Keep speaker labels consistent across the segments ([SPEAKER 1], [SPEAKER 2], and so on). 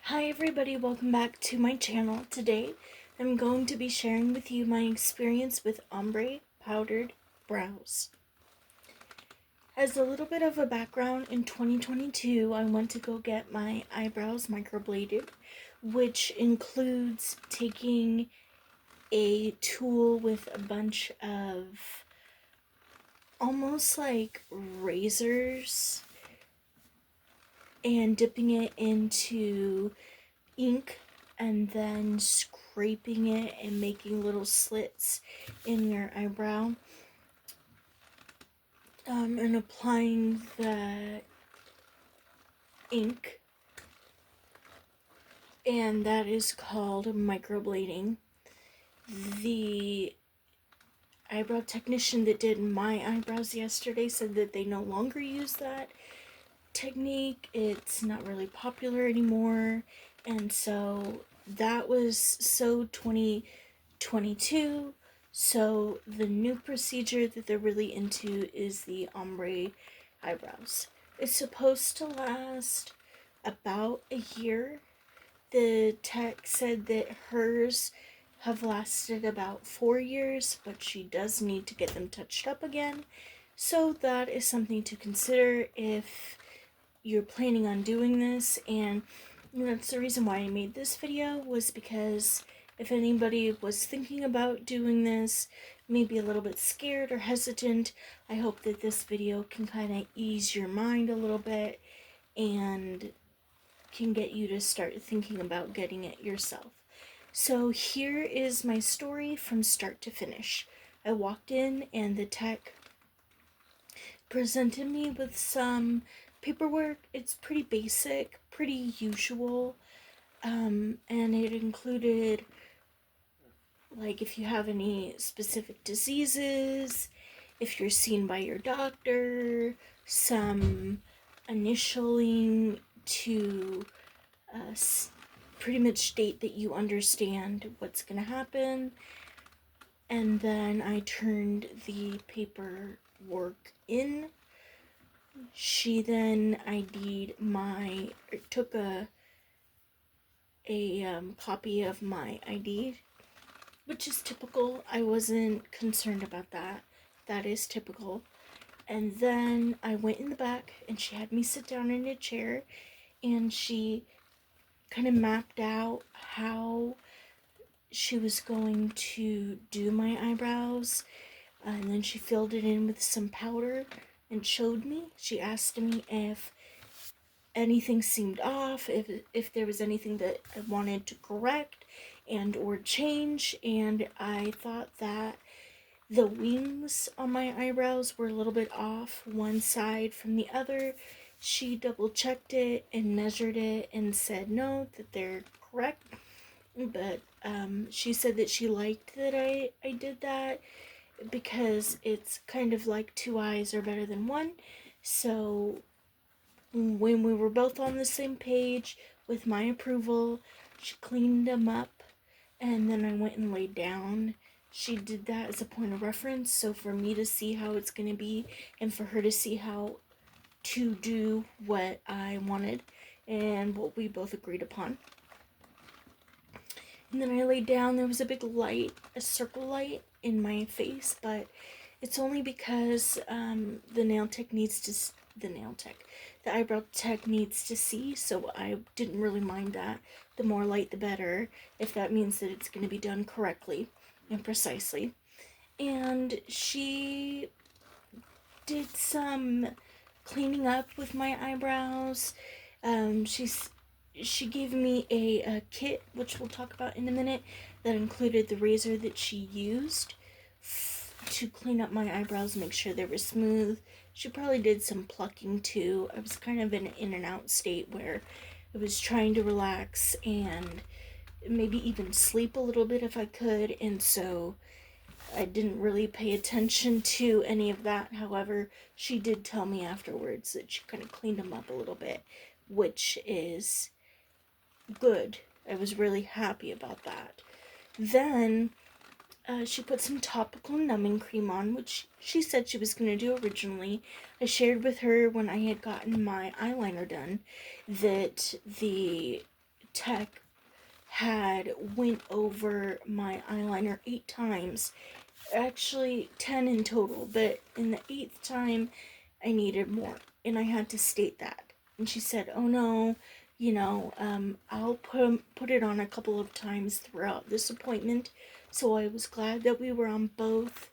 [SPEAKER 1] Hi everybody, welcome back to my channel. Today I'm going to be sharing with you my experience with Ombre powdered brows. As a little bit of a background, in 2022 I went to go get my eyebrows microbladed, which includes taking a tool with a bunch of almost like razors and dipping it into ink and then scraping it and making little slits in your eyebrow, and applying the ink, and that is called microblading. The eyebrow technician that did my eyebrows yesterday said that they no longer use that technique. It's not really popular anymore, and so that was 2022. So the new procedure that they're really into is the ombre eyebrows. It's supposed to last about a year. The tech said that hers have lasted about 4 years, but she does need to get them touched up again. So that is something to consider if you're planning on doing this. And that's the reason why I made this video, was because if anybody was thinking about doing this, maybe a little bit scared or hesitant, I hope that this video can kind of ease your mind a little bit and can get you to start thinking about getting it yourself. So here is my story from start to finish. I walked in and the tech presented me with some paperwork. It's pretty basic, pretty usual, and it included, like, if you have any specific diseases, if you're seen by your doctor, some initialing to pretty much state that you understand what's going to happen. And then I turned the paperwork in. She then took a copy of my ID, which is typical. I wasn't concerned about that. That is typical. And then I went in the back and she had me sit down in a chair, and she kind of mapped out how she was going to do my eyebrows, and then she filled it in with some powder and showed me. She asked me if anything seemed off, if there was anything that I wanted to correct and or change, and I thought that the wings on my eyebrows were a little bit off one side from the other. She double checked it and measured it and said no, that they're correct. But she said that she liked that I did that, because it's kind of like two eyes are better than one. So when we were both on the same page with my approval, she cleaned them up, and then I went and laid down. She did that as a point of reference, so for me to see how it's going to be and for her to see how to do what I wanted and what we both agreed upon. And then I laid down. There was a big light, a circle light in my face, but it's only because the eyebrow tech needs to see, so I didn't really mind that. The more light, the better, if that means that it's going to be done correctly and precisely. And she did some cleaning up with my eyebrows. She gave me a kit, which we'll talk about in a minute, that included the razor that she used to clean up my eyebrows, make sure they were smooth. She probably did some plucking too. I was kind of in an in and out state where I was trying to relax and maybe even sleep a little bit if I could, and so I didn't really pay attention to any of that. However, she did tell me afterwards that she kind of cleaned them up a little bit, which is good. I was really happy about that. Then she put some topical numbing cream on, which she said she was going to do originally. I shared with her when I had gotten my eyeliner done that the tech had went over my eyeliner 8 times. Actually 10 in total, but in the 8th time I needed more, and I had to state that. And she said, "Oh no, I'll put it on a couple of times throughout this appointment." So I was glad that we were on both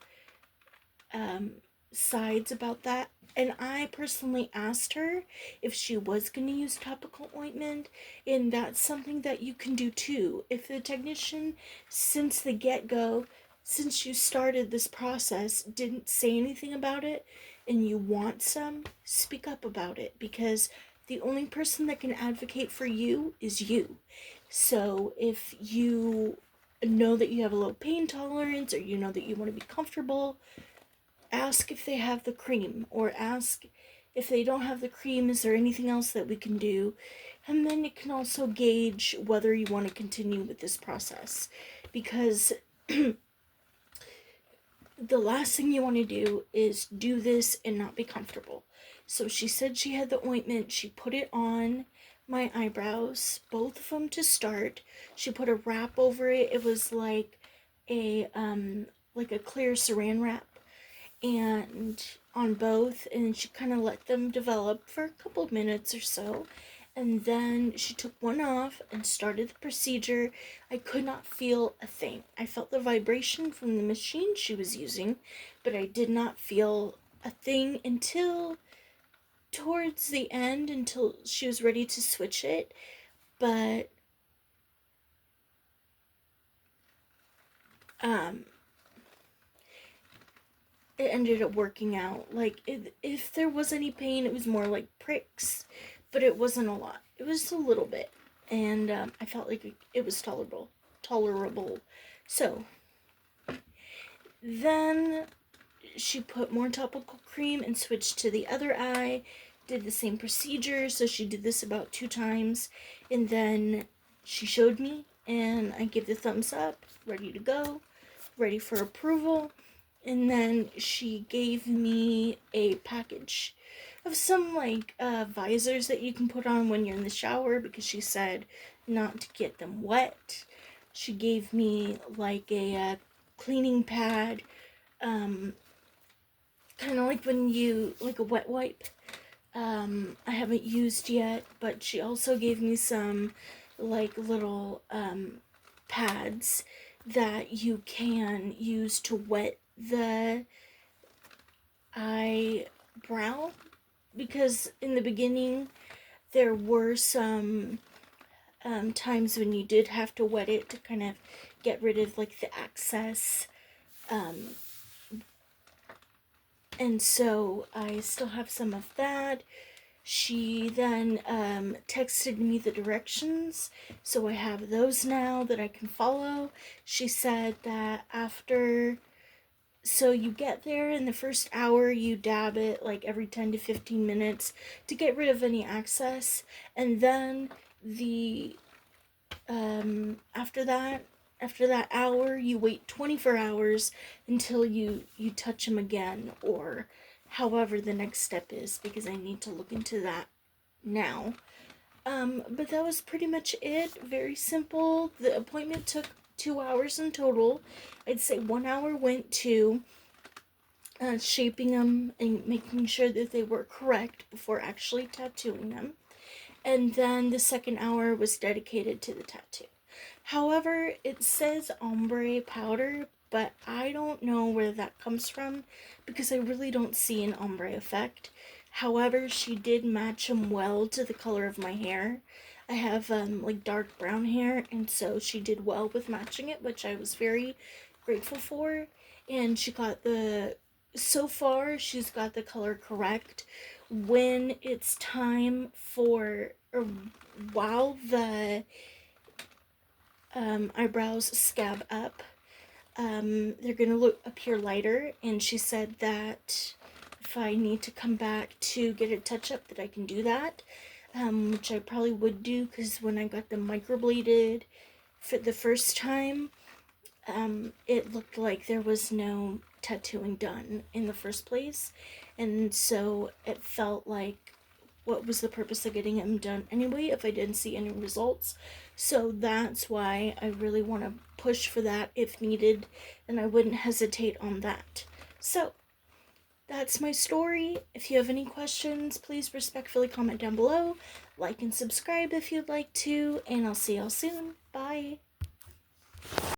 [SPEAKER 1] sides about that. And I personally asked her if she was going to use topical ointment, and that's something that you can do too. If the technician, since the get-go, since you started this process, didn't say anything about it and you want some, speak up about it, because the only person that can advocate for you is you. So if you know that you have a low pain tolerance, or you know that you want to be comfortable, ask if they have the cream, or ask if they don't have the cream, is there anything else that we can do? And then it can also gauge whether you want to continue with this process, because the last thing you want to do is do this and not be comfortable. So she said she had the ointment. She put it on my eyebrows, both of them to start. She put a wrap over it. It was like a clear saran wrap, and on both, and she kind of let them develop for a couple of minutes or so, and then she took one off and started the procedure. I could not feel a thing. I felt the vibration from the machine she was using, but I did not feel a thing until towards the end, until she was ready to switch it. But it ended up working out. Like, if there was any pain, it was more like pricks, but it wasn't a lot. It was a little bit, and I felt like it was tolerable. So then she put more topical cream and switched to the other eye. Did the same procedure, so she did this about 2 times, and then she showed me, and I gave the thumbs up, ready to go, ready for approval. And then she gave me a package of some visors that you can put on when you're in the shower, because she said not to get them wet. She gave me like a cleaning pad, kind of like when you, like a wet wipe. I haven't used yet, but she also gave me some like little pads that you can use to wet the eyebrow, because in the beginning there were some times when you did have to wet it to kind of get rid of like the excess, and so I still have some of that. She then texted me the directions, so I have those now that I can follow. She said that so you get there in the first hour, you dab it like every 10 to 15 minutes to get rid of any excess, and then after that hour, you wait 24 hours until you touch them again, or however the next step is, because I need to look into that now. But that was pretty much it. Very simple. The appointment took 2 hours in total. I'd say 1 hour went to shaping them and making sure that they were correct before actually tattooing them. And then the second hour was dedicated to the tattoo. However, it says ombre powder, but I don't know where that comes from, because I really don't see an ombre effect. However, she did match them well to the color of my hair. I have like dark brown hair, and so she did well with matching it, which I was very grateful for. And so far she's got the color correct. When it's time for, or while the eyebrows scab up, they're gonna appear lighter, and she said that if I need to come back to get a touch up, that I can do that, which I probably would do, because when I got them microbladed for the first time, it looked like there was no tattooing done in the first place, and so it felt like what was the purpose of getting them done anyway if I didn't see any results? So that's why I really want to push for that if needed, and I wouldn't hesitate on that. So that's my story. If you have any questions, please respectfully comment down below. Like and subscribe if you'd like to, and I'll see y'all soon. Bye.